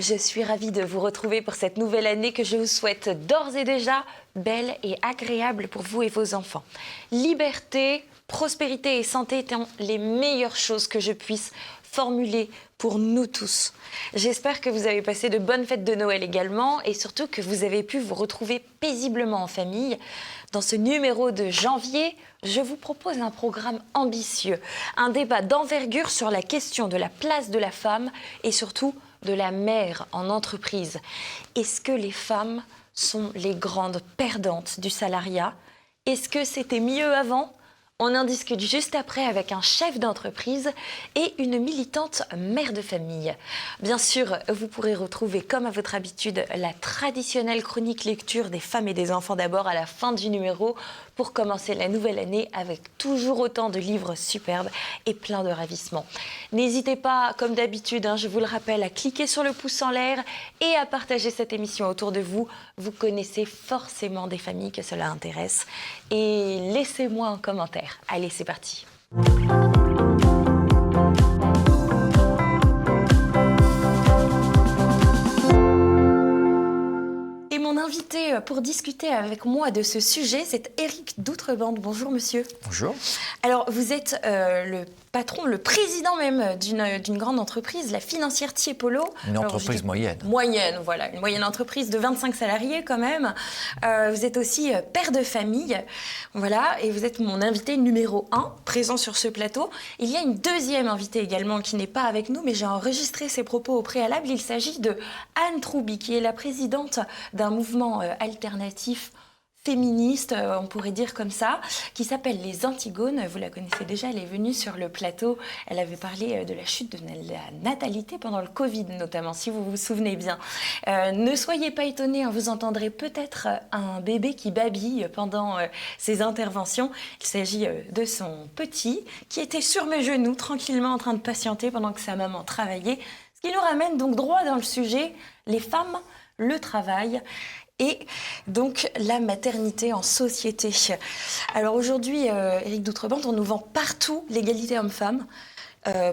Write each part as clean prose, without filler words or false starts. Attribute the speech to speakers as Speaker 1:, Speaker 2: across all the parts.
Speaker 1: je suis ravie de vous retrouver pour cette nouvelle année que je vous souhaite d'ores et déjà belle et agréable pour vous et vos enfants. Liberté, prospérité et santé étant les meilleures choses que je puisse formuler pour nous tous. J'espère que vous avez passé de bonnes fêtes de Noël également et surtout que vous avez pu vous retrouver paisiblement en famille. Dans ce numéro de janvier, je vous propose un programme ambitieux, un débat d'envergure sur la question de la place de la femme et surtout de la mère en entreprise. Est-ce que les femmes sont les grandes perdantes du salariat? Est-ce que c'était mieux avant? On en discute juste après avec un chef d'entreprise et une militante mère de famille. Bien sûr, vous pourrez retrouver, comme à votre habitude, la traditionnelle chronique lecture des femmes et des enfants d'abord à la fin du numéro pour commencer la nouvelle année avec toujours autant de livres superbes et plein de ravissements. N'hésitez pas, comme d'habitude, je vous le rappelle, à cliquer sur le pouce en l'air et à partager cette émission autour de vous. Vous connaissez forcément des familles que cela intéresse. Et laissez-moi un commentaire. Allez, c'est parti. Et mon invité pour discuter avec moi de ce sujet, c'est Éric d'Outrebande. Bonjour monsieur.
Speaker 2: Bonjour.
Speaker 1: Alors vous êtes le patron, le président même d'une grande entreprise, la financière Tiepolo.
Speaker 2: Une entreprise moyenne.
Speaker 1: Moyenne, voilà, une moyenne entreprise de 25 salariés quand même. Vous êtes aussi père de famille, voilà, et vous êtes mon invité numéro 1, présent sur ce plateau. Il y a une deuxième invitée également qui n'est pas avec nous, mais j'ai enregistré ses propos au préalable. Il s'agit de Anne Troubi, qui est la présidente d'un mouvement alternatif féministe, on pourrait dire comme ça, qui s'appelle Les Antigones. Vous la connaissez déjà, elle est venue sur le plateau. Elle avait parlé de la chute de la natalité pendant le Covid, notamment, si vous vous souvenez bien. Ne soyez pas étonnés, vous entendrez peut-être un bébé qui babille pendant ses interventions. Il s'agit de son petit, qui était sur mes genoux, tranquillement en train de patienter pendant que sa maman travaillait. Ce qui nous ramène donc droit dans le sujet, les femmes, le travail et donc la maternité en société. Alors aujourd'hui, Éric d'Outrebande, on nous vend partout l'égalité homme-femme.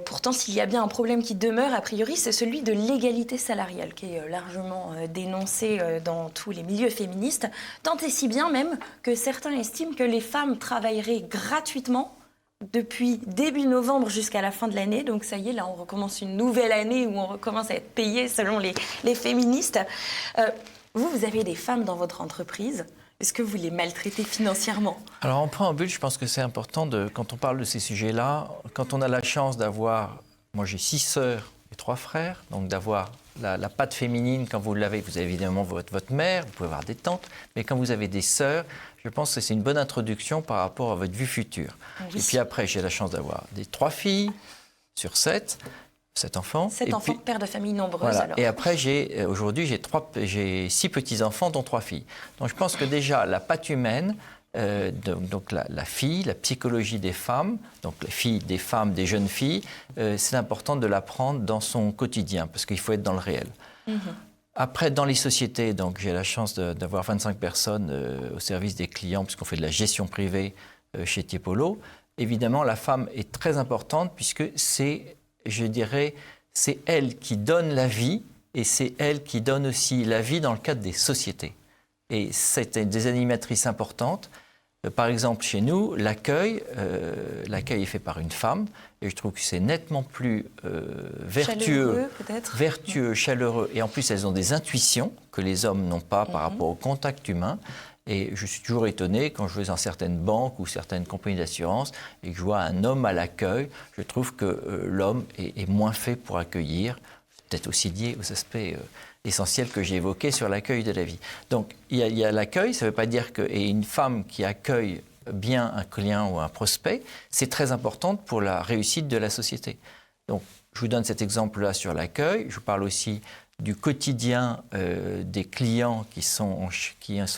Speaker 1: Pourtant, s'il y a bien un problème qui demeure, a priori, c'est celui de l'égalité salariale, qui est largement dénoncé dans tous les milieux féministes, tant et si bien même que certains estiment que les femmes travailleraient gratuitement depuis début novembre jusqu'à la fin de l'année. Donc ça y est, là, on recommence une nouvelle année où on recommence à être payé selon les féministes. Vous avez des femmes dans votre entreprise. Est-ce que vous les maltraitez financièrement?
Speaker 2: Alors en préambule, je pense que c'est important, quand on parle de ces sujets-là, quand on a la chance d'avoir, moi j'ai 6 sœurs et 3 frères, donc d'avoir la patte féminine, quand vous l'avez, vous avez évidemment votre mère, vous pouvez avoir des tantes, mais quand vous avez des sœurs, je pense que c'est une bonne introduction par rapport à votre vue future. Oui. Et puis après, j'ai la chance d'avoir 3 filles sur 7 enfants.
Speaker 1: 7 enfants, puis, père de famille nombreuse.
Speaker 2: Voilà.
Speaker 1: Alors.
Speaker 2: Et après, aujourd'hui, j'ai 6 petits-enfants, dont 3 filles. Donc je pense que déjà, la patte humaine, donc la fille, la psychologie des femmes, donc les filles, des femmes, des jeunes filles, c'est important de l'apprendre dans son quotidien, parce qu'il faut être dans le réel. Mm-hmm. Après, dans les sociétés, donc j'ai la chance d'avoir 25 personnes au service des clients, puisqu'on fait de la gestion privée chez Tiepolo. Évidemment, la femme est très importante, puisque c'est, je dirais, c'est elle qui donne la vie, et c'est elle qui donne aussi la vie dans le cadre des sociétés. Et c'est des animatrices importantes. Par exemple, chez nous, l'accueil est fait par une femme, et je trouve que c'est nettement plus vertueux, chaleureux, et en plus elles ont des intuitions que les hommes n'ont pas par rapport au contact humain. Et je suis toujours étonné quand je vais dans certaines banques ou certaines compagnies d'assurance et que je vois un homme à l'accueil, je trouve que l'homme est moins fait pour accueillir, peut-être aussi lié aux aspects essentiels que j'ai évoqués sur l'accueil de la vie. Donc il y a l'accueil, ça ne veut pas dire que et une femme qui accueille bien un client ou un prospect, c'est très important pour la réussite de la société. Donc je vous donne cet exemple-là sur l'accueil, je parle aussi du quotidien des clients qui sont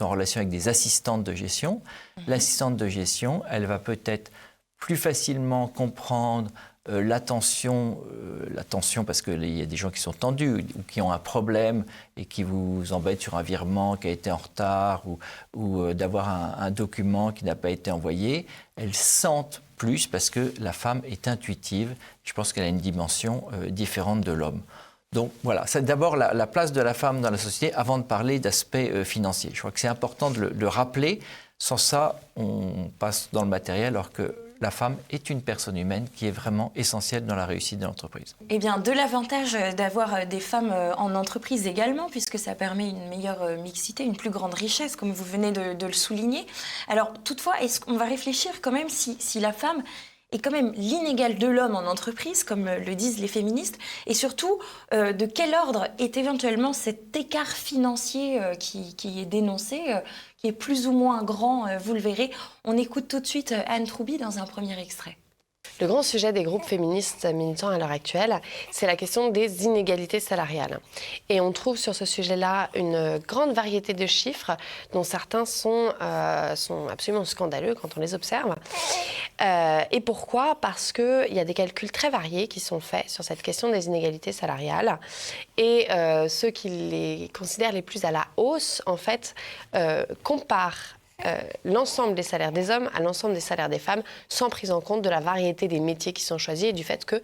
Speaker 2: en relation avec des assistantes de gestion. L'assistante de gestion, elle va peut-être plus facilement comprendre l'attention parce qu'il y a des gens qui sont tendus ou qui ont un problème et qui vous embêtent sur un virement qui a été en retard ou d'avoir un document qui n'a pas été envoyé. Elles sentent plus parce que la femme est intuitive. Je pense qu'elle a une dimension différente de l'homme. Donc voilà, c'est d'abord la place de la femme dans la société avant de parler d'aspect financier. Je crois que c'est important de le rappeler. Sans ça, on passe dans le matériel alors que la femme est une personne humaine qui est vraiment essentielle dans la réussite de l'entreprise.
Speaker 1: Eh bien, de l'avantage d'avoir des femmes en entreprise également, puisque ça permet une meilleure mixité, une plus grande richesse, comme vous venez de le souligner. Alors, toutefois, est-ce qu'on va réfléchir quand même si la femme est quand même l'inégal de l'homme en entreprise, comme le disent les féministes, et surtout, de quel ordre est éventuellement cet écart financier qui est dénoncé, qui est plus ou moins grand, vous le verrez. On écoute tout de suite Anne Troubi dans un premier extrait.
Speaker 3: Le grand sujet des groupes féministes militants à l'heure actuelle, c'est la question des inégalités salariales. Et on trouve sur ce sujet-là une grande variété de chiffres, dont certains sont absolument scandaleux quand on les observe. Et pourquoi ? Parce qu'il y a des calculs très variés qui sont faits sur cette question des inégalités salariales. Et ceux qui les considèrent les plus à la hausse, en fait, comparent l'ensemble des salaires des hommes à l'ensemble des salaires des femmes, sans prise en compte de la variété des métiers qui sont choisis et du fait que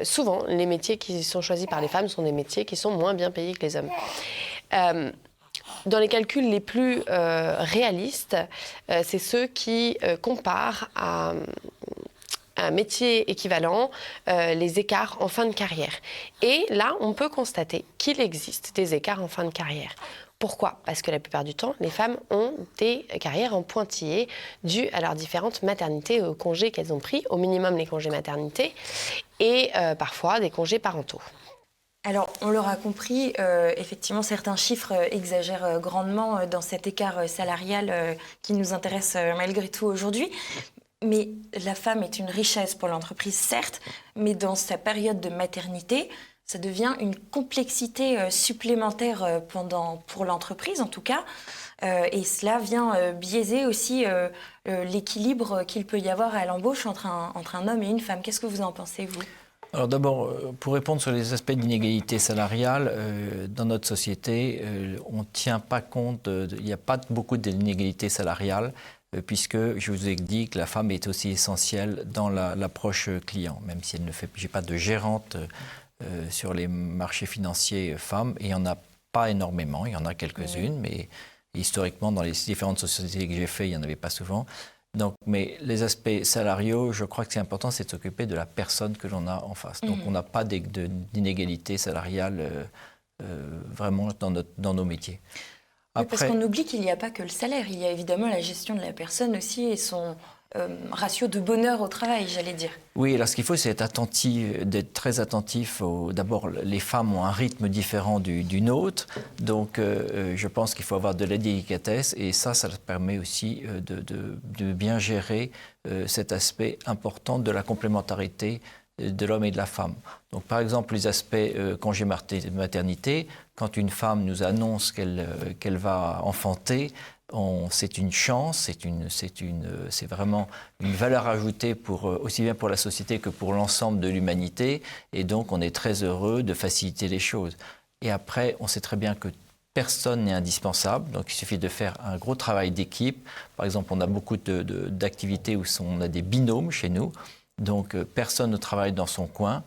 Speaker 3: souvent les métiers qui sont choisis par les femmes sont des métiers qui sont moins bien payés que les hommes. Dans les calculs les plus réalistes, c'est ceux qui comparent à un métier équivalent, les écarts en fin de carrière. Et là, on peut constater qu'il existe des écarts en fin de carrière. Pourquoi ? Parce que la plupart du temps, les femmes ont des carrières en pointillés dues à leurs différentes maternités et aux congés qu'elles ont pris, au minimum les congés maternité et parfois des congés parentaux.
Speaker 1: Alors, on l'aura compris, effectivement, certains chiffres exagèrent grandement dans cet écart salarial qui nous intéresse malgré tout aujourd'hui. Mais la femme est une richesse pour l'entreprise, certes, mais dans sa période de maternité, ça devient une complexité supplémentaire pour l'entreprise, en tout cas. Et cela vient biaiser aussi l'équilibre qu'il peut y avoir à l'embauche entre un homme et une femme. Qu'est-ce que vous en pensez, vous ?
Speaker 2: Alors d'abord, pour répondre sur les aspects d'inégalité salariale, dans notre société, on ne tient pas compte, il n'y a pas beaucoup d'inégalités salariales, puisque je vous ai dit que la femme est aussi essentielle dans l'approche client, même si elle ne fait j'ai pas de gérante sur les marchés financiers femmes, et il n'y en a pas énormément, il y en a quelques-unes, mais historiquement, dans les différentes sociétés que j'ai faites, il n'y en avait pas souvent. Donc, mais les aspects salariaux, je crois que c'est important, c'est de s'occuper de la personne que l'on a en face. Donc, on n'a pas d'inégalité salariale vraiment dans nos métiers.
Speaker 1: Après, parce qu'on oublie qu'il n'y a pas que le salaire, il y a évidemment la gestion de la personne aussi et son ratio de bonheur au travail, j'allais dire.
Speaker 2: Oui, alors ce qu'il faut, c'est d'être très attentif. D'abord, les femmes ont un rythme différent du nôtre, donc je pense qu'il faut avoir de la délicatesse et ça permet aussi de bien gérer cet aspect important de la complémentarité de l'homme et de la femme. Donc, par exemple, les aspects congé maternité, quand une femme nous annonce qu'elle va enfanter, c'est une chance, c'est vraiment une valeur ajoutée aussi bien pour la société que pour l'ensemble de l'humanité. Et donc, on est très heureux de faciliter les choses. Et après, on sait très bien que personne n'est indispensable. Donc, il suffit de faire un gros travail d'équipe. Par exemple, on a beaucoup d'activités où on a des binômes chez nous. Donc, personne ne travaille dans son coin.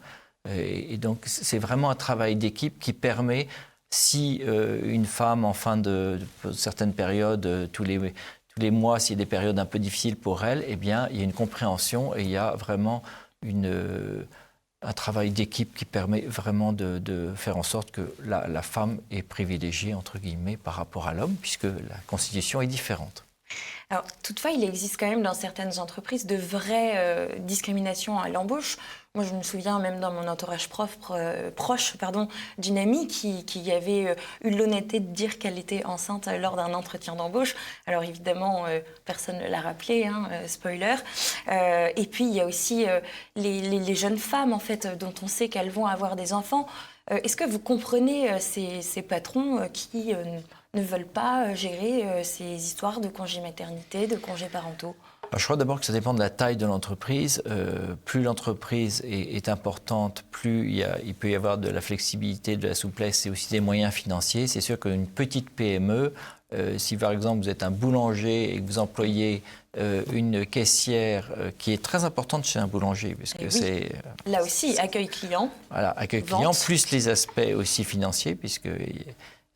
Speaker 2: Et donc, c'est vraiment un travail d'équipe qui permet... Si une femme, en fin de certaines périodes, tous les mois, s'il y a des périodes un peu difficiles pour elle, eh bien, il y a une compréhension et il y a vraiment un travail d'équipe qui permet vraiment de faire en sorte que la femme est privilégiée, entre guillemets, par rapport à l'homme, puisque la constitution est différente.
Speaker 1: Alors, toutefois, il existe quand même dans certaines entreprises de vraies discriminations à l'embauche. Moi, je me souviens même dans mon entourage proche d'une amie qui avait eu l'honnêteté de dire qu'elle était enceinte lors d'un entretien d'embauche. Alors évidemment, personne ne l'a rappelé, spoiler. Et puis, il y a aussi les jeunes femmes, en fait, dont on sait qu'elles vont avoir des enfants. Est-ce que vous comprenez ces patrons qui ne veulent pas gérer ces histoires de congés maternité, de congés parentaux ?
Speaker 2: Alors, je crois d'abord que ça dépend de la taille de l'entreprise. Plus l'entreprise est importante, plus il peut y avoir de la flexibilité, de la souplesse et aussi des moyens financiers. C'est sûr qu'une petite PME, Si par exemple vous êtes un boulanger et que vous employez une caissière qui est très importante chez un boulanger, parce que c'est...
Speaker 1: Là aussi, accueil client.
Speaker 2: Voilà, accueil client, plus les aspects aussi financiers, puisque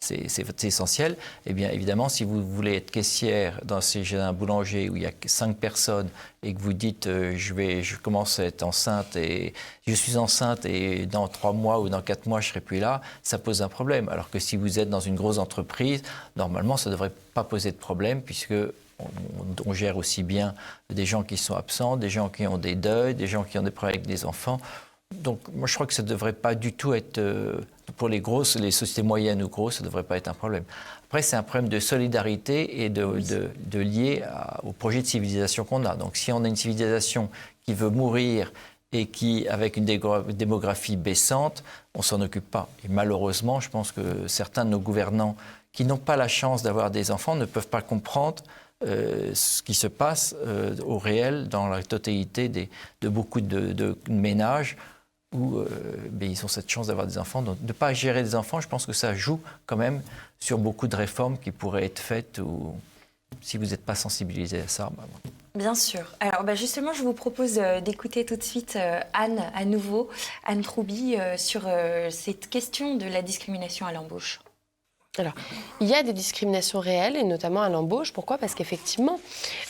Speaker 2: c'est essentiel. Eh bien, évidemment, si vous voulez être caissière chez un boulanger où il y a 5 personnes et que vous dites je commence à être enceinte et je suis enceinte et dans 3 mois ou dans 4 mois, je ne serai plus là, ça pose un problème. Alors que si vous êtes dans une grosse entreprise, normalement, ça ne devrait pas poser de problème puisque on gère aussi bien des gens qui sont absents, des gens qui ont des deuils, des gens qui ont des problèmes avec des enfants. Donc, moi, je crois que ça ne devrait pas du tout être, pour les sociétés moyennes ou grosses, ça ne devrait pas être un problème. Après, c'est un problème de solidarité et de lié au projet de civilisation qu'on a. Donc, si on a une civilisation qui veut mourir et qui, avec une démographie baissante, on ne s'en occupe pas. Et malheureusement, je pense que certains de nos gouvernants qui n'ont pas la chance d'avoir des enfants ne peuvent pas comprendre ce qui se passe au réel dans la totalité de beaucoup de ménages où ils ont cette chance d'avoir des enfants. Donc, de ne pas gérer des enfants, je pense que ça joue quand même sur beaucoup de réformes qui pourraient être faites ou si vous n'êtes pas sensibilisé à ça.
Speaker 1: Bien sûr. Alors justement, je vous propose d'écouter tout de suite Anne, à nouveau, Anne Troubi, sur cette question de la discrimination à l'embauche.
Speaker 3: Alors, il y a des discriminations réelles, et notamment à l'embauche. Pourquoi ? Parce qu'effectivement,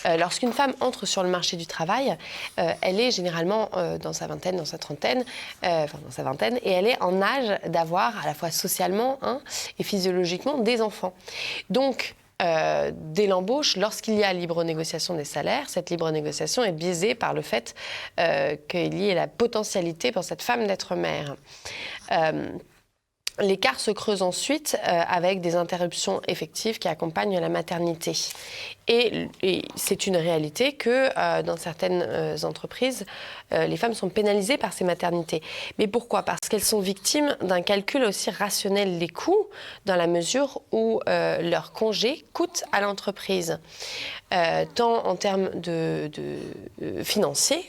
Speaker 3: lorsqu'une femme entre sur le marché du travail, elle est généralement dans sa vingtaine, dans sa trentaine, dans sa vingtaine, et elle est en âge d'avoir, à la fois socialement et physiologiquement, des enfants. Donc, dès l'embauche, lorsqu'il y a libre négociation des salaires, cette libre négociation est biaisée par le fait qu'il y ait la potentialité pour cette femme d'être mère. L'écart se creuse ensuite avec des interruptions effectives qui accompagnent la maternité. Et c'est une réalité que dans certaines entreprises, les femmes sont pénalisées par ces maternités. Mais pourquoi ? Parce qu'elles sont victimes d'un calcul aussi rationnel des coûts, dans la mesure où leur congé coûte à l'entreprise, tant en termes de financiers,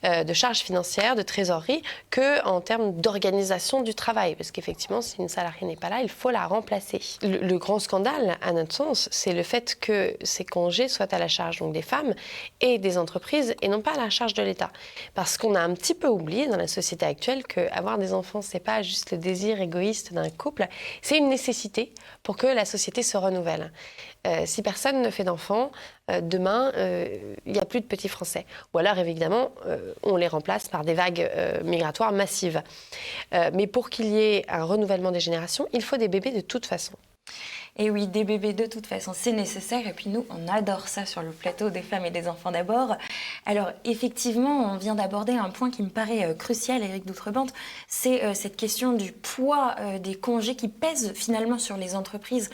Speaker 3: de charges financières, de trésorerie, qu'en termes d'organisation du travail. Parce qu'effectivement, si une salariée n'est pas là, il faut la remplacer. Le grand scandale, à notre sens, c'est le fait que ces congés soient à la charge donc, des femmes et des entreprises et non pas à la charge de l'État. Parce qu'on a un petit peu oublié dans la société actuelle qu'avoir des enfants, ce n'est pas juste le désir égoïste d'un couple, c'est une nécessité pour que la société se renouvelle. Si personne ne fait d'enfants, demain, il n'y a plus de petits Français. Ou alors, évidemment, on les remplace par des vagues migratoires massives. Mais pour qu'il y ait un renouvellement des générations, il faut des bébés de toute façon.
Speaker 1: Et oui, des bébés de toute façon, c'est nécessaire. Et puis nous, on adore ça sur le plateau des femmes et des enfants d'abord. Alors effectivement, on vient d'aborder un point qui me paraît crucial, Éric Doutrebente, c'est cette question du poids des congés qui pèsent finalement sur les entreprises,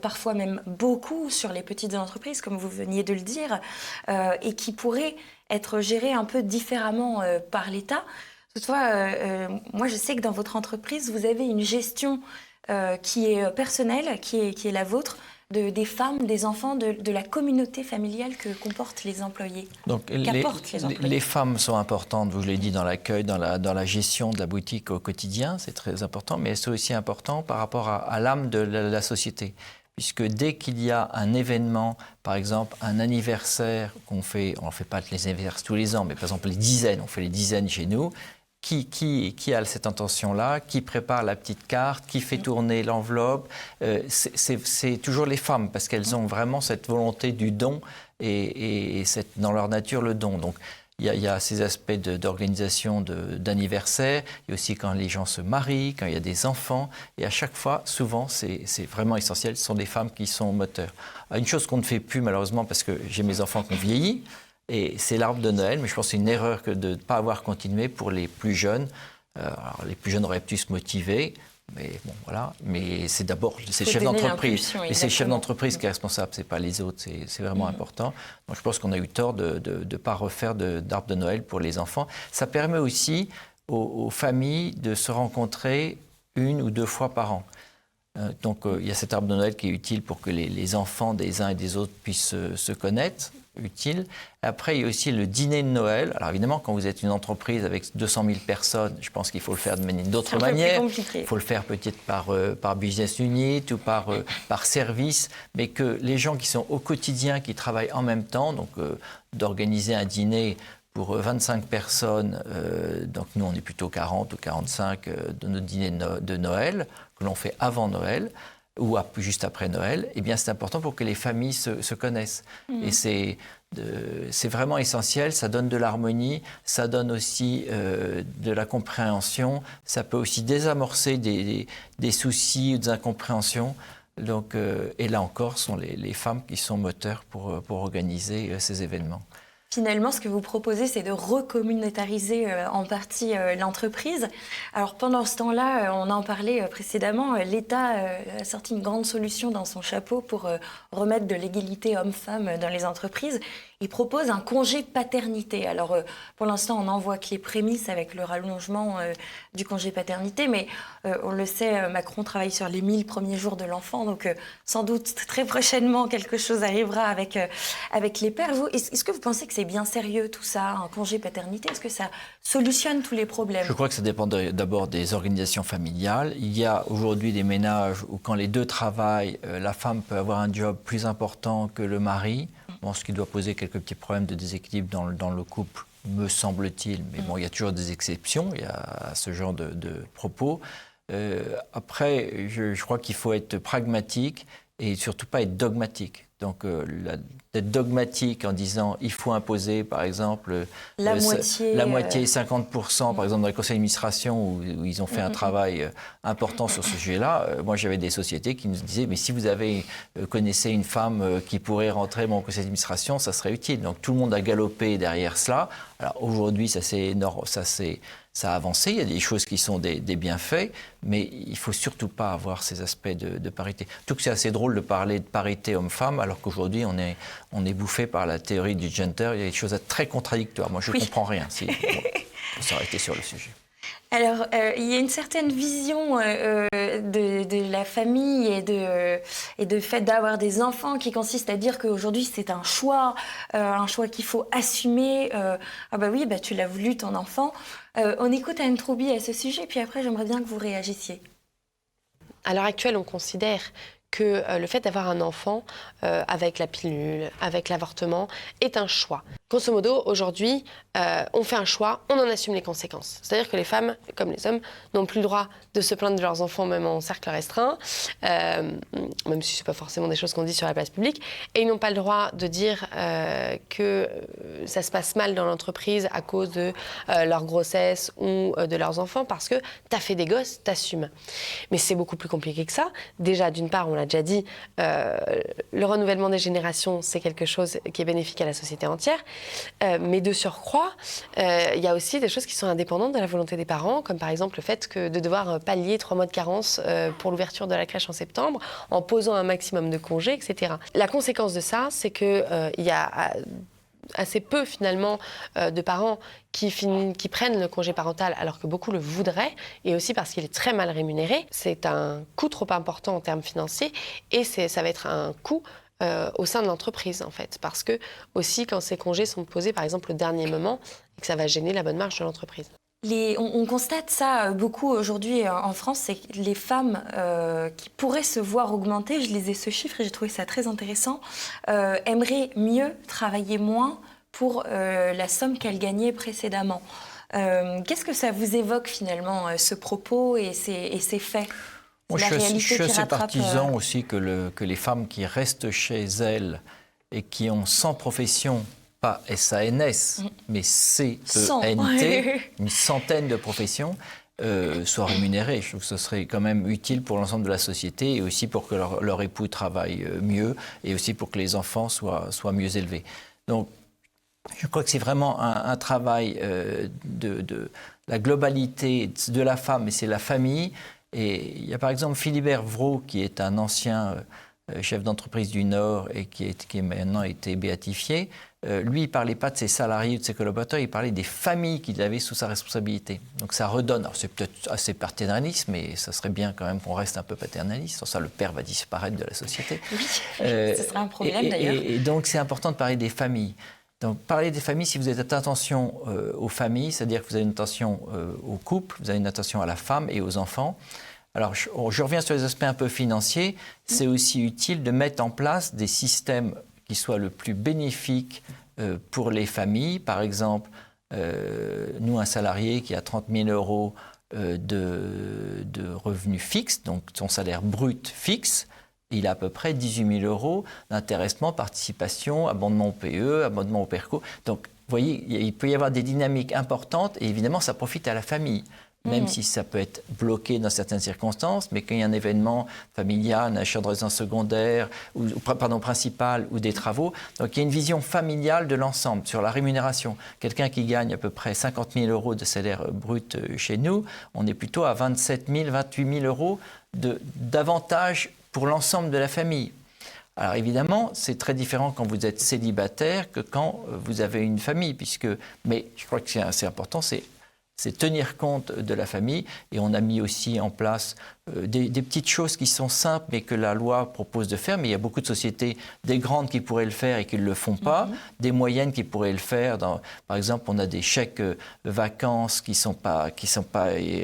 Speaker 1: parfois même beaucoup sur les petites entreprises, comme vous veniez de le dire, et qui pourraient être gérés un peu différemment par l'État. Toutefois, moi je sais que dans votre entreprise, vous avez une gestion qui est personnelle, qui est la vôtre, des femmes, des enfants, de la communauté familiale que comportent les employés.
Speaker 2: Donc, les femmes sont importantes, vous l'avez dit, dans l'accueil, dans la gestion de la boutique au quotidien, c'est très important, mais c'est aussi important par rapport à l'âme de la société. Puisque dès qu'il y a un événement, par exemple un anniversaire qu'on fait, on ne fait pas les anniversaires tous les ans, mais par exemple les dizaines, on fait les dizaines chez nous, qui a cette intention-là, qui prépare la petite carte, qui fait tourner l'enveloppe, c'est toujours les femmes, parce qu'elles ont vraiment cette volonté du don et dans leur nature le don. Donc il y a ces aspects d'organisation d'anniversaire, il y a aussi quand les gens se marient, quand il y a des enfants, et à chaque fois, souvent, c'est vraiment essentiel, ce sont des femmes qui sont moteurs. Une chose qu'on ne fait plus malheureusement, parce que j'ai mes enfants qui ont vieilli, et c'est l'arbre de Noël, mais je pense que c'est une erreur de ne pas avoir continué pour les plus jeunes. Alors, les plus jeunes auraient pu se motiver, mais bon, voilà. Mais c'est d'abord le chef d'entreprise. Et c'est le chef d'entreprise qui est responsable, ce n'est pas les autres. C'est vraiment important. Donc je pense qu'on a eu tort de ne pas refaire d'arbre de Noël pour les enfants. Ça permet aussi aux familles de se rencontrer 1 ou 2 fois par an. Donc il y a cet arbre de Noël qui est utile pour que les enfants des uns et des autres puissent se connaître. utile. Après, il y a aussi le dîner de Noël. Alors évidemment, quand vous êtes une entreprise avec 200 000 personnes, je pense qu'il faut le faire d'autres manières. Il faut le faire peut-être par business unit ou par service, mais que les gens qui sont au quotidien, qui travaillent en même temps, donc d'organiser un dîner pour 25 personnes, donc nous on est plutôt 40 ou 45 de nos dîners de Noël, que l'on fait avant Noël ou juste après Noël, eh bien c'est important pour que les familles se connaissent. Et c'est vraiment essentiel, ça donne de l'harmonie, ça donne aussi de la compréhension, ça peut aussi désamorcer des soucis ou des incompréhensions. Donc, et là encore, ce sont les femmes qui sont moteurs pour organiser ces événements.
Speaker 1: Finalement, ce que vous proposez, c'est de recommunautariser en partie l'entreprise. Alors pendant ce temps-là, on en parlait précédemment, l'État a sorti une grande solution dans son chapeau pour remettre de l'égalité homme-femme dans les entreprises. Il propose un congé paternité. Alors pour l'instant, on n'en voit que les prémices avec le rallongement du congé paternité, mais on le sait, Macron travaille sur les 1000 premiers jours de l'enfant, donc sans doute très prochainement quelque chose arrivera avec les pères. Est-ce que vous pensez que c'est bien sérieux tout ça, un congé paternité? Est-ce que ça solutionne tous les problèmes?
Speaker 2: Je crois que ça dépend d'abord des organisations familiales. Il y a aujourd'hui des ménages où quand les deux travaillent, la femme peut avoir un job plus important que le mari, bon, ce qui doit poser quelques petits problèmes de déséquilibre dans le couple, me semble-t-il. Mais bon, il y a toujours des exceptions à ce genre de propos. Après, je crois qu'il faut être pragmatique et surtout pas être dogmatique. Donc, d'être dogmatique en disant il faut imposer, par exemple,
Speaker 1: la moitié,
Speaker 2: 50%, par exemple, dans les conseils d'administration où ils ont fait un travail important sur ce sujet-là. Moi, j'avais des sociétés qui nous disaient mais si vous connaissez une femme qui pourrait rentrer dans le conseil d'administration, ça serait utile. Donc, tout le monde a galopé derrière cela. Alors, aujourd'hui, ça a avancé, il y a des choses qui sont des bienfaits, mais il ne faut surtout pas avoir ces aspects de parité. Tout que c'est assez drôle de parler de parité homme-femme, alors qu'aujourd'hui, on est bouffé par la théorie du gender. Il y a des choses très contradictoires. Moi, je ne comprends rien. On s'arrêter sur le sujet.
Speaker 1: Alors, il y a une certaine vision de la famille et de fait d'avoir des enfants qui consiste à dire qu'aujourd'hui c'est un choix qu'il faut assumer. Ah bah oui, bah tu l'as voulu ton enfant. On écoute Anne Troubi à ce sujet, puis après j'aimerais bien que vous réagissiez.
Speaker 3: À l'heure actuelle, on considère que le fait d'avoir un enfant avec la pilule, avec l'avortement, est un choix. Grosso modo, aujourd'hui, on fait un choix, on en assume les conséquences. C'est-à-dire que les femmes, comme les hommes, n'ont plus le droit de se plaindre de leurs enfants, même en cercle restreint, même si ce n'est pas forcément des choses qu'on dit sur la place publique, et ils n'ont pas le droit de dire que ça se passe mal dans l'entreprise à cause de leur grossesse ou de leurs enfants, parce que tu as fait des gosses, t'assumes. Mais c'est beaucoup plus compliqué que ça. Déjà, d'une part, on l'a déjà dit, le renouvellement des générations, c'est quelque chose qui est bénéfique à la société entière. Mais de surcroît, il y a aussi des choses qui sont indépendantes de la volonté des parents, comme par exemple le fait de devoir pallier 3 mois de carence pour l'ouverture de la crèche en septembre, en posant un maximum de congés, etc. La conséquence de ça, c'est qu'il y a assez peu finalement de parents qui prennent le congé parental alors que beaucoup le voudraient, et aussi parce qu'il est très mal rémunéré. C'est un coût trop important en termes financiers, et ça va être un coût au sein de l'entreprise, en fait. Parce que, aussi, quand ces congés sont posés, par exemple, au dernier moment, et que ça va gêner la bonne marche de l'entreprise.
Speaker 1: On constate ça beaucoup aujourd'hui en France, c'est que les femmes qui pourraient se voir augmenter, je lisais ce chiffre et j'ai trouvé ça très intéressant, aimeraient mieux travailler moins pour la somme qu'elles gagnaient précédemment. Qu'est-ce que ça vous évoque finalement, ce propos et ces faits?
Speaker 2: Moi, je suis assez partisan aussi que les femmes qui restent chez elles et qui ont 100 professions, pas SANS, mais CENT, une centaine de professions, soient rémunérées. Je trouve que ce serait quand même utile pour l'ensemble de la société, et aussi pour que leur époux travaille mieux, et aussi pour que les enfants soient mieux élevés. Donc, je crois que c'est vraiment un travail de la globalité de la femme, et c'est la famille. Et il y a par exemple Philibert Vraud, qui est un ancien chef d'entreprise du Nord et qui a maintenant été béatifié, lui, il ne parlait pas de ses salariés ou de ses collaborateurs, il parlait des familles qu'il avait sous sa responsabilité. Donc ça redonne, alors c'est peut-être assez paternaliste, mais ça serait bien quand même qu'on reste un peu paternaliste, sans ça le père va disparaître de la société.
Speaker 1: Oui, ce serait un problème d'ailleurs.
Speaker 2: Et donc c'est important de parler des familles. Donc parler des familles, si vous êtes attention aux familles, c'est-à-dire que vous avez une attention au couple, vous avez une attention à la femme et aux enfants. Alors je reviens sur les aspects un peu financiers, c'est aussi utile de mettre en place des systèmes qui soit le plus bénéfique pour les familles. Par exemple, nous, un salarié qui a 30 000 euros de revenus fixes, donc son salaire brut fixe, il a à peu près 18 000 euros d'intéressement, participation, abondement au PE, abondement au PERCO. Donc, vous voyez, il peut y avoir des dynamiques importantes et évidemment, ça profite à la famille. Même si ça peut être bloqué dans certaines circonstances, mais quand il y a un événement familial, un achat de résidence secondaire, principale ou des travaux, donc il y a une vision familiale de l'ensemble sur la rémunération. Quelqu'un qui gagne à peu près 50 000 euros de salaire brut chez nous, on est plutôt à 27 000, 28 000 euros d'avantage pour l'ensemble de la famille. Alors évidemment, c'est très différent quand vous êtes célibataire que quand vous avez une famille, mais je crois que c'est assez important, c'est tenir compte de la famille. Et on a mis aussi en place des petites choses qui sont simples, mais que la loi propose de faire. Mais il y a beaucoup de sociétés, des grandes qui pourraient le faire et qui ne le font pas, des moyennes qui pourraient le faire. Par exemple, on a des chèques vacances qui sont pas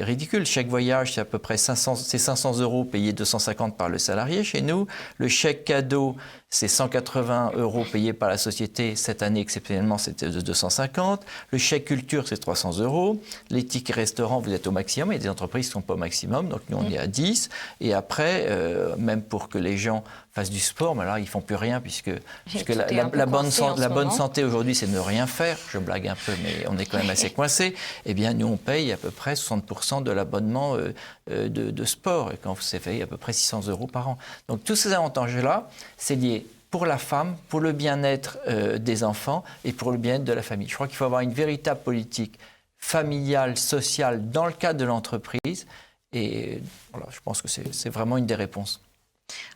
Speaker 2: ridicules. Chèque voyage, c'est à peu près 500 euros payés 250 par le salarié chez nous. Le chèque cadeau, c'est 180 euros payés par la société. Cette année, exceptionnellement, c'était de 250. Le chèque culture, c'est 300 euros. Les tickets restaurants, vous êtes au maximum. Il y a des entreprises qui ne sont pas au maximum. Donc, nous, on est à 10. Et après, même pour que les gens fassent du sport, mais là, ils ne font plus rien puisque la bonne santé aujourd'hui, c'est de ne rien faire. Je blague un peu, mais on est quand même assez coincé. Eh bien, nous, on paye à peu près 60% de l'abonnement de sport. Et quand c'est fait, à peu près 600 euros par an. Donc, tous ces avantages-là, c'est lié pour la femme, pour le bien-être des enfants et pour le bien-être de la famille. Je crois qu'il faut avoir une véritable politique familiale, sociale, dans le cadre de l'entreprise. Et voilà, je pense que c'est vraiment une des réponses.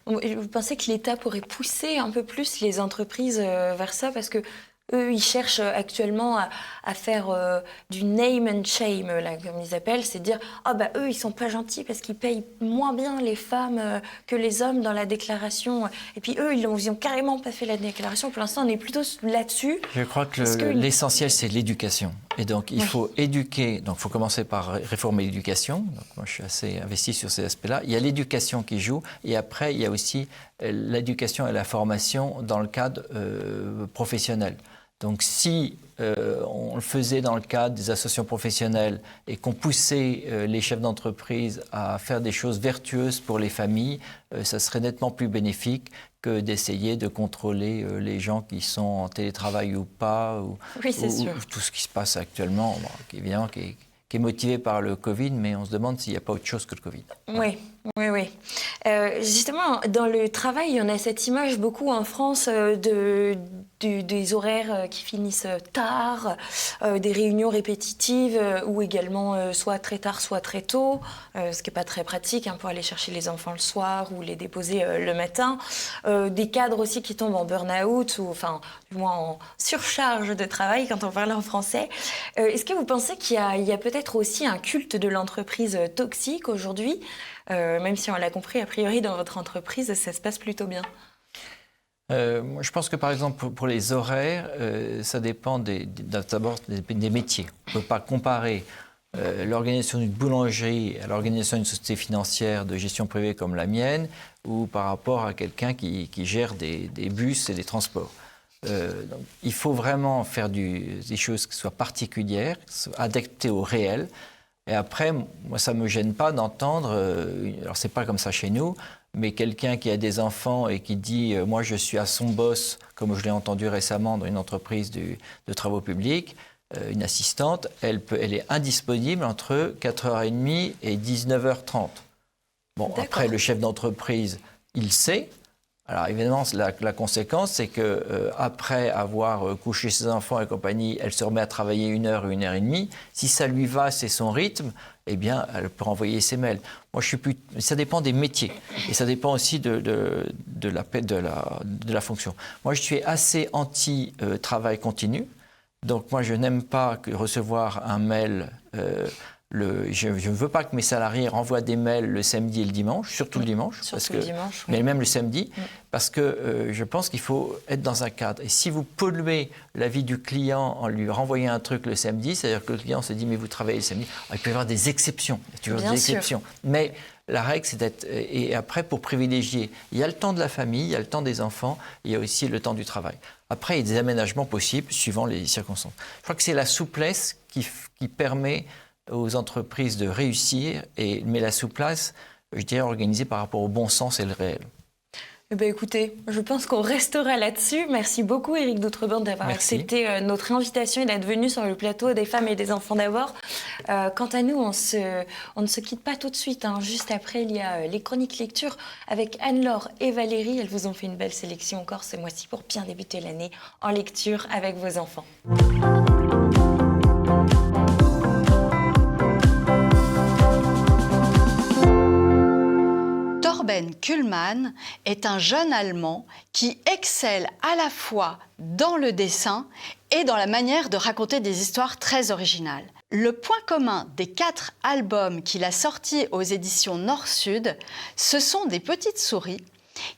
Speaker 1: Vous pensez que l'État pourrait pousser un peu plus les entreprises vers ça? Parce que eux, ils cherchent actuellement à faire du name and shame, là, comme ils appellent, c'est dire eux, ils sont pas gentils parce qu'ils payent moins bien les femmes que les hommes dans la déclaration. Et puis eux, ils ont carrément pas fait la déclaration. Pour l'instant, on est plutôt là-dessus.
Speaker 2: Je crois que l'essentiel, c'est l'éducation. Et donc, il faut éduquer. Donc, il faut commencer par réformer l'éducation. Donc, moi, je suis assez investi sur ces aspects-là. Il y a l'éducation qui joue. Et après, il y a aussi l'éducation et la formation dans le cadre professionnel. Donc, si on le faisait dans le cadre des associations professionnelles et qu'on poussait les chefs d'entreprise à faire des choses vertueuses pour les familles, ça serait nettement plus bénéfique que d'essayer de contrôler les gens qui sont en télétravail ou pas, ou tout ce qui se passe actuellement, évidemment, qui est motivé par le Covid, mais on se demande s'il n'y a pas autre chose que le Covid.
Speaker 1: Oui. Justement, dans le travail, on a cette image beaucoup en France des horaires qui finissent tard, des réunions répétitives ou également soit très tard, soit très tôt, ce qui n'est pas très pratique pour aller chercher les enfants le soir ou les déposer le matin. Des cadres aussi qui tombent en burn-out ou du moins en surcharge de travail quand on parle en français. Est-ce que vous pensez qu'il y a peut-être aussi un culte de l'entreprise toxique aujourd'hui? Même si on l'a compris, a priori, dans votre entreprise, ça se passe plutôt bien.
Speaker 2: Je pense que, par exemple, pour les horaires, ça dépend d'abord des métiers. On ne peut pas comparer l'organisation d'une boulangerie à l'organisation d'une société financière de gestion privée comme la mienne ou par rapport à quelqu'un qui gère des bus et des transports. Donc, il faut vraiment faire des choses qui soient particulières, adaptées au réel. Et après, moi, ça ne me gêne pas d'entendre, alors c'est pas comme ça chez nous, mais quelqu'un qui a des enfants et qui dit « moi, je suis à son boss », comme je l'ai entendu récemment dans une entreprise de travaux publics, une assistante, elle est indisponible entre 4h30 et 19h30. Bon, après, le chef d'entreprise, il sait, Alors évidemment, la conséquence, c'est que après avoir couché ses enfants et compagnie, elle se remet à travailler 1 heure, 1 heure et demie. Si ça lui va, c'est son rythme, eh bien, elle peut envoyer ses mails. Moi, ça dépend des métiers et ça dépend aussi de la fonction. Moi, je suis assez anti-travail continu. Donc moi, je n'aime pas recevoir un mail. Je ne veux pas que mes salariés renvoient des mails le samedi et le dimanche, surtout le dimanche, mais même le samedi, parce que je pense qu'il faut être dans un cadre. Et si vous polluez la vie du client en lui renvoyant un truc le samedi, c'est-à-dire que le client se dit mais vous travaillez le samedi, il peut y avoir des exceptions, il y a toujours des exceptions. Mais la règle, c'est d'être... Et après, pour privilégier, il y a le temps de la famille, il y a le temps des enfants, il y a aussi le temps du travail. Après, il y a des aménagements possibles suivant les circonstances. Je crois que c'est la souplesse qui permet aux entreprises de réussir, mais la souplesse, je dirais, organisée par rapport au bon sens et le réel.
Speaker 1: Eh bien, écoutez, je pense qu'on restera là-dessus. Merci beaucoup, Éric d'Outreborn, d'avoir accepté notre invitation et d'être venu sur le plateau des femmes et des enfants d'abord. Quant à nous, on ne se quitte pas tout de suite. Juste après, il y a les chroniques lecture avec Anne-Laure et Valérie. Elles vous ont fait une belle sélection encore ce mois-ci pour bien débuter l'année en lecture avec vos enfants.
Speaker 4: Torben Kuhlmann est un jeune Allemand qui excelle à la fois dans le dessin et dans la manière de raconter des histoires très originales. Le point commun des 4 albums qu'il a sortis aux éditions Nord-Sud, ce sont des petites souris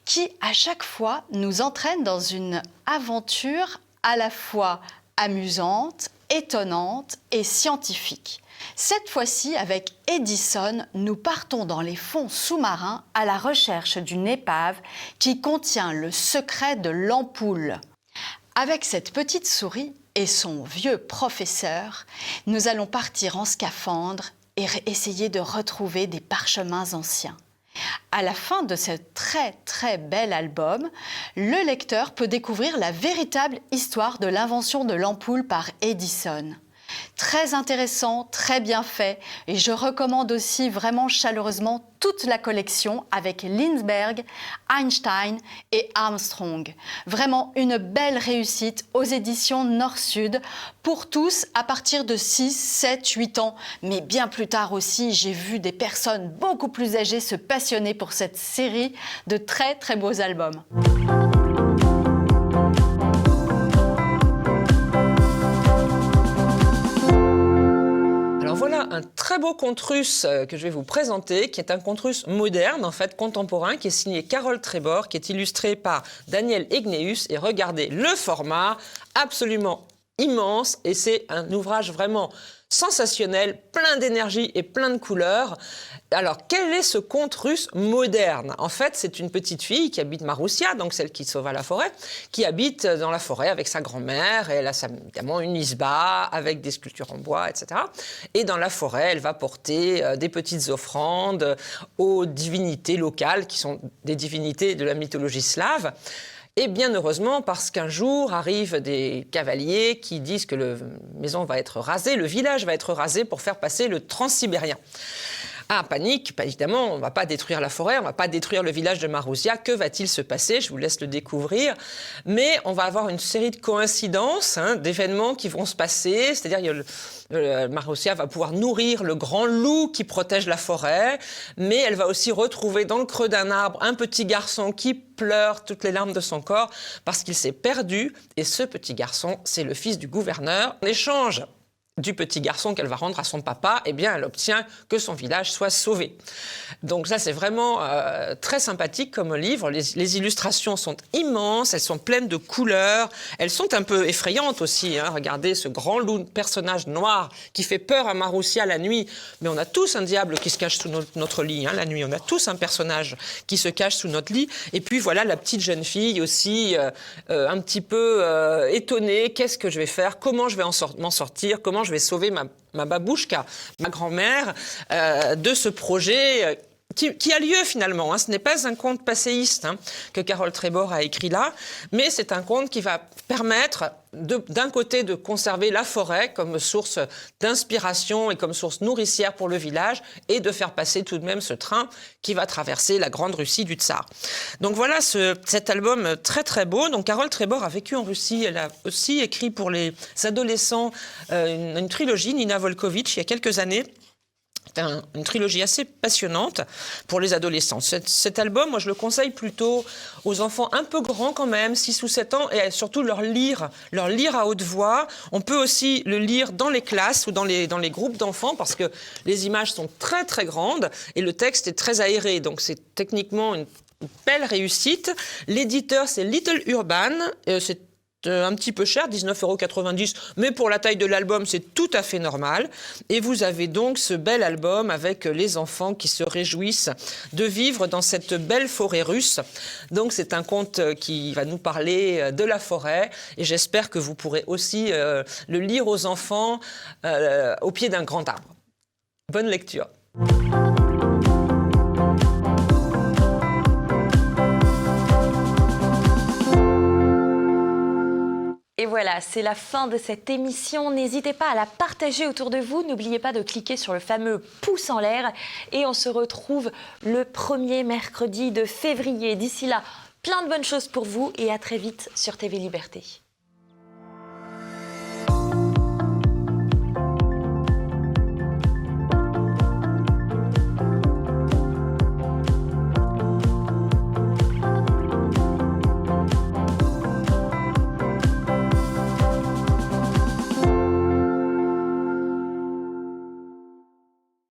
Speaker 4: qui, à chaque fois, nous entraînent dans une aventure à la fois amusante, étonnante et scientifique. Cette fois-ci, avec Edison, nous partons dans les fonds sous-marins à la recherche d'une épave qui contient le secret de l'ampoule. Avec cette petite souris et son vieux professeur, nous allons partir en scaphandre et essayer de retrouver des parchemins anciens. À la fin de ce très très bel album, le lecteur peut découvrir la véritable histoire de l'invention de l'ampoule par Edison. Très intéressant, très bien fait, et je recommande aussi vraiment chaleureusement toute la collection avec Lindbergh, Einstein et Armstrong. Vraiment une belle réussite aux éditions Nord-Sud pour tous à partir de 6, 7, 8 ans. Mais bien plus tard aussi, j'ai vu des personnes beaucoup plus âgées se passionner pour cette série de très très beaux albums.
Speaker 5: Voilà un très beau conte russe que je vais vous présenter, qui est un conte russe moderne, en fait contemporain, qui est signé Carole Trebor, qui est illustré par Daniel Egneus. Et regardez le format, absolument immense, et c'est un ouvrage vraiment sensationnel, plein d'énergie et plein de couleurs. Alors, quel est ce conte russe moderne? En fait, c'est une petite fille qui habite Maroussia, donc celle qui sauva la forêt, qui habite dans la forêt avec sa grand-mère, et elle a évidemment une isba avec des sculptures en bois, etc. Et dans la forêt, elle va porter des petites offrandes aux divinités locales, qui sont des divinités de la mythologie slave. Et bien heureusement, parce qu'un jour arrivent des cavaliers qui disent que la maison va être rasée, le village va être rasé pour faire passer le transsibérien. Ah, panique, évidemment, on ne va pas détruire la forêt, on ne va pas détruire le village de Maroussia. Que va-t-il se passer? Je vous laisse le découvrir. Mais on va avoir une série de coïncidences, d'événements qui vont se passer. C'est-à-dire que Maroussia va pouvoir nourrir le grand loup qui protège la forêt, mais elle va aussi retrouver dans le creux d'un arbre un petit garçon qui pleure toutes les larmes de son corps parce qu'il s'est perdu. Et ce petit garçon, c'est le fils du gouverneur. En échange du petit garçon qu'elle va rendre à son papa, eh bien, elle obtient que son village soit sauvé. Donc ça, c'est vraiment très sympathique comme livre. Les illustrations sont immenses, elles sont pleines de couleurs, elles sont un peu effrayantes aussi. Regardez ce grand loup, personnage noir qui fait peur à Maroussia la nuit. Mais on a tous un diable qui se cache sous notre lit la nuit. On a tous un personnage qui se cache sous notre lit. Et puis voilà la petite jeune fille aussi, un petit peu étonnée. Qu'est-ce que je vais faire? Comment je vais m'en sortir? Comment je vais sauver ma babouchka, ma grand-mère, de ce projet qui a lieu finalement. Hein. Ce n'est pas un conte passéiste que Carole Trébor a écrit là, mais c'est un conte qui va permettre d'un côté de conserver la forêt comme source d'inspiration et comme source nourricière pour le village et de faire passer tout de même ce train qui va traverser la grande Russie du Tsar. Donc voilà cet album très très beau. Donc Carole Trébor a vécu en Russie, elle a aussi écrit pour les adolescents une trilogie, Nina Volkovitch, il y a quelques années. C'est une trilogie assez passionnante pour les adolescents. Cet album, moi, je le conseille plutôt aux enfants un peu grands quand même, 6 ou 7 ans, et surtout leur lire à haute voix. On peut aussi le lire dans les classes ou dans les groupes d'enfants parce que les images sont très, très grandes et le texte est très aéré. Donc, c'est techniquement une belle réussite. L'éditeur, c'est Little Urban. C'est un petit peu cher, 19,90 €, mais pour la taille de l'album, c'est tout à fait normal. Et vous avez donc ce bel album avec les enfants qui se réjouissent de vivre dans cette belle forêt russe. Donc c'est un conte qui va nous parler de la forêt et j'espère que vous pourrez aussi le lire aux enfants au pied d'un grand arbre. Bonne lecture.
Speaker 1: Et voilà, c'est la fin de cette émission. N'hésitez pas à la partager autour de vous. N'oubliez pas de cliquer sur le fameux pouce en l'air. Et on se retrouve le premier mercredi de février. D'ici là, plein de bonnes choses pour vous et à très vite sur TV Liberté.